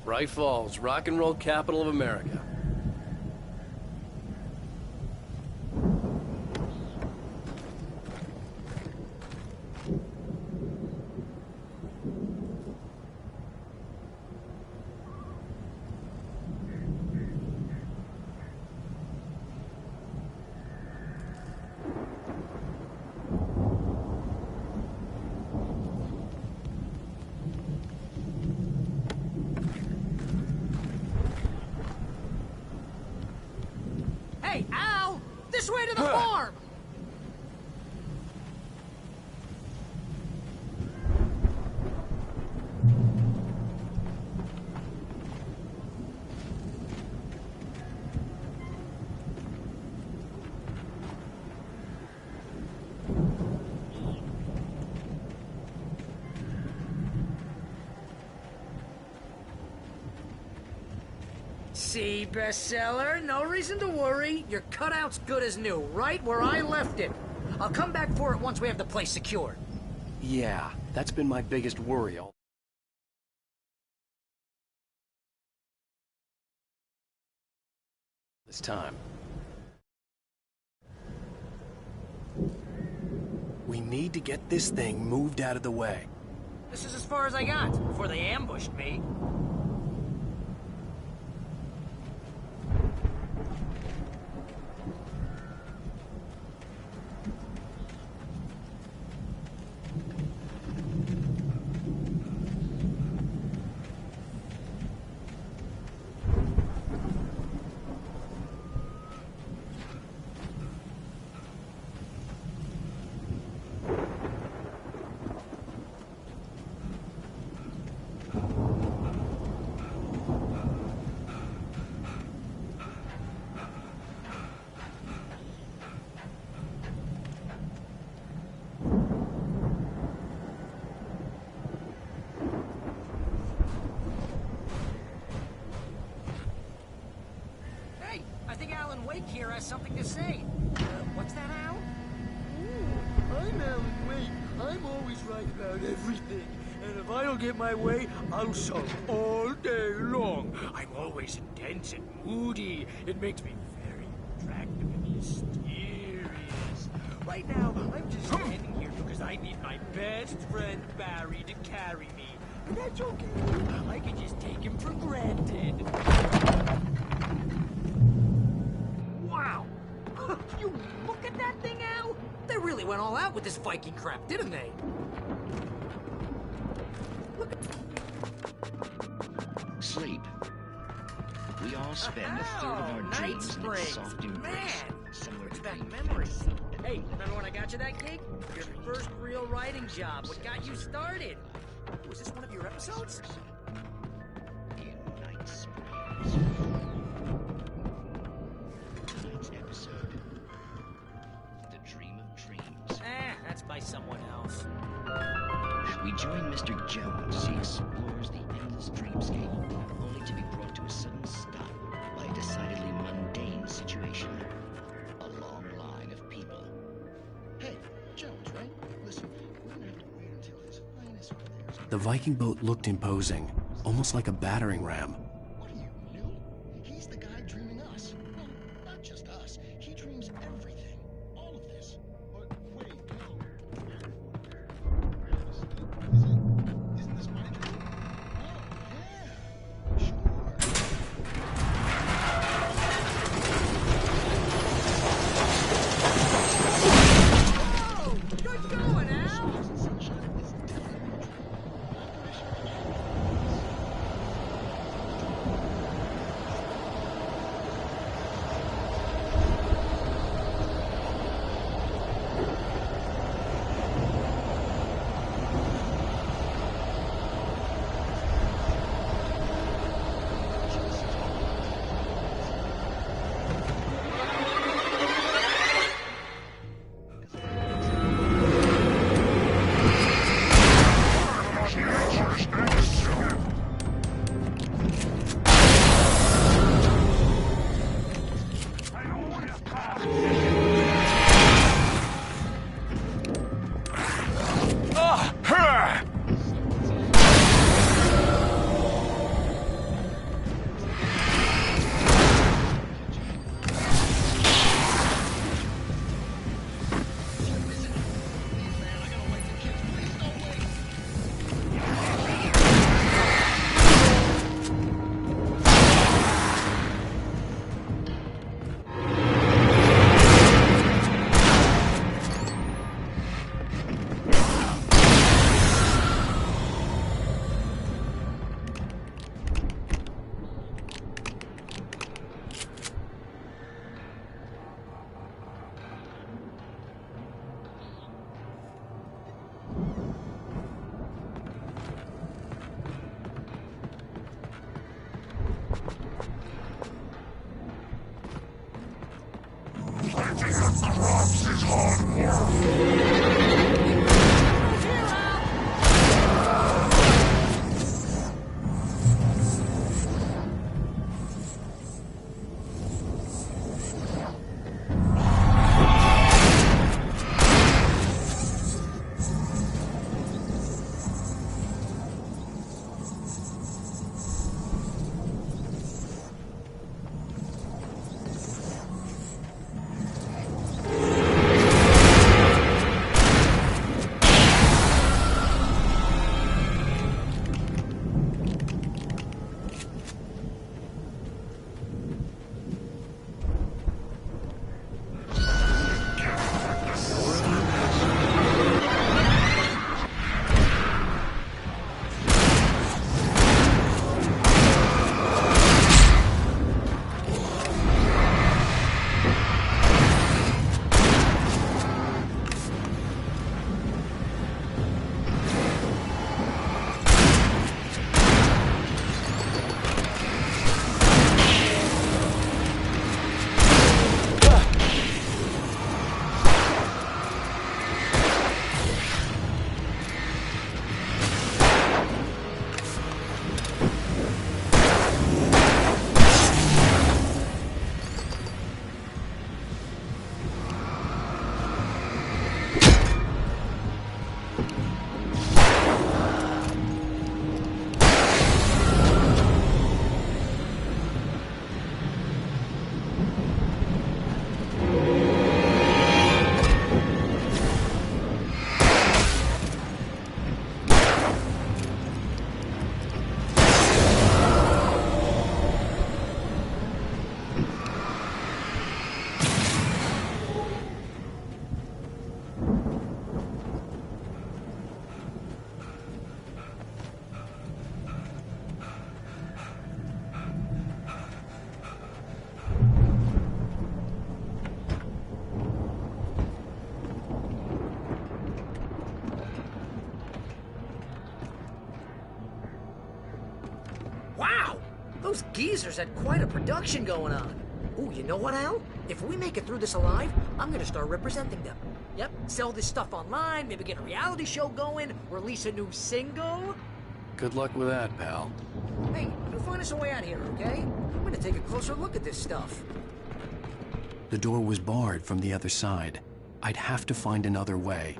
Bright Falls, rock and roll capital of America. Hey, Al! This way to the farm! See, bestseller? No reason to worry. Your cutout's good as new, right where I left it. I'll come back for it once we have the place secured. Yeah, that's been my biggest worry all this time. We need to get this thing moved out of the way. This is as far as I got before they ambushed me. Here has something to say. What's that, Al? I'm Alan Wake. I'm always right about everything. And if I don't get my way, I'll sulk all day long. I'm always intense and moody. It makes me very attractive and mysterious. Right now, I'm just standing here because I need my best friend Barry to carry me. And that's okay. I can just take him for granted. Wow! You look at that thing, Al! They really went all out with this Viking crap, didn't they? Look at... Sleep. We all spend a third of our dreams in its soft embrace. Somewhere back memories. Hey, remember when I got you that gig? Your first real writing job. What got you started? Was this one of your episodes? In Night Springs. By someone else. We join Mr. Jones as he explores the endless dreamscape, only to be brought to a sudden stop by a decidedly mundane situation. A long line of people. Hey, Jones, right? Listen, we're gonna have to wait until his highness over there. The Viking boat looked imposing, almost like a battering ram. What are you, new? He's the guy dreaming us. No, not just us. He dreams everything. All of this. But wait, no. Isn't this my dream? Oh, yeah. Sure. Whoa! Good going, Al! Wow! Those geezers had quite a production going on. Ooh, you know what, Al? If we make it through this alive, I'm gonna start representing them. Yep, sell this stuff online, maybe get a reality show going, release a new single. Good luck with that, pal. Hey, you find us a way out here, okay? I'm gonna take a closer look at this stuff. The door was barred from the other side. I'd have to find another way.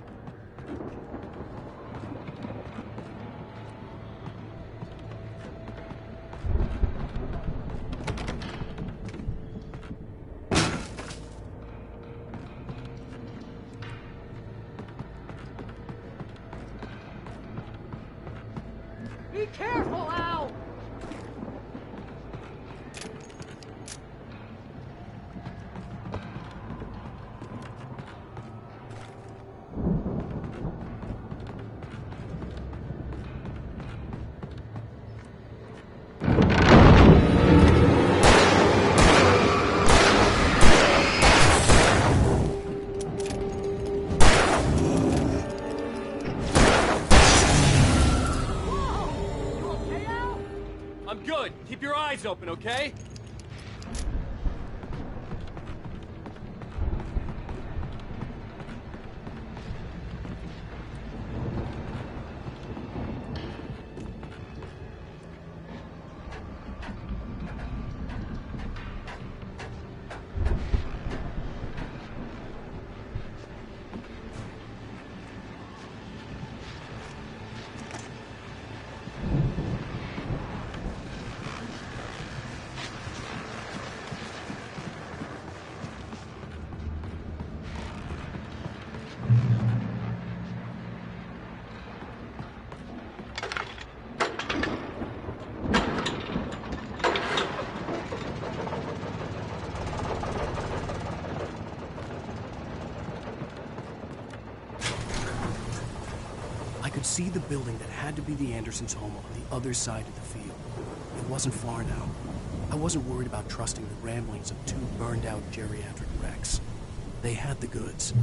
Be careful, Al! I'm good. Keep your eyes open, okay? I could see the building that had to be the Andersons' home on the other side of the field. It wasn't far now. I wasn't worried about trusting the ramblings of two burned-out geriatric wrecks. They had the goods.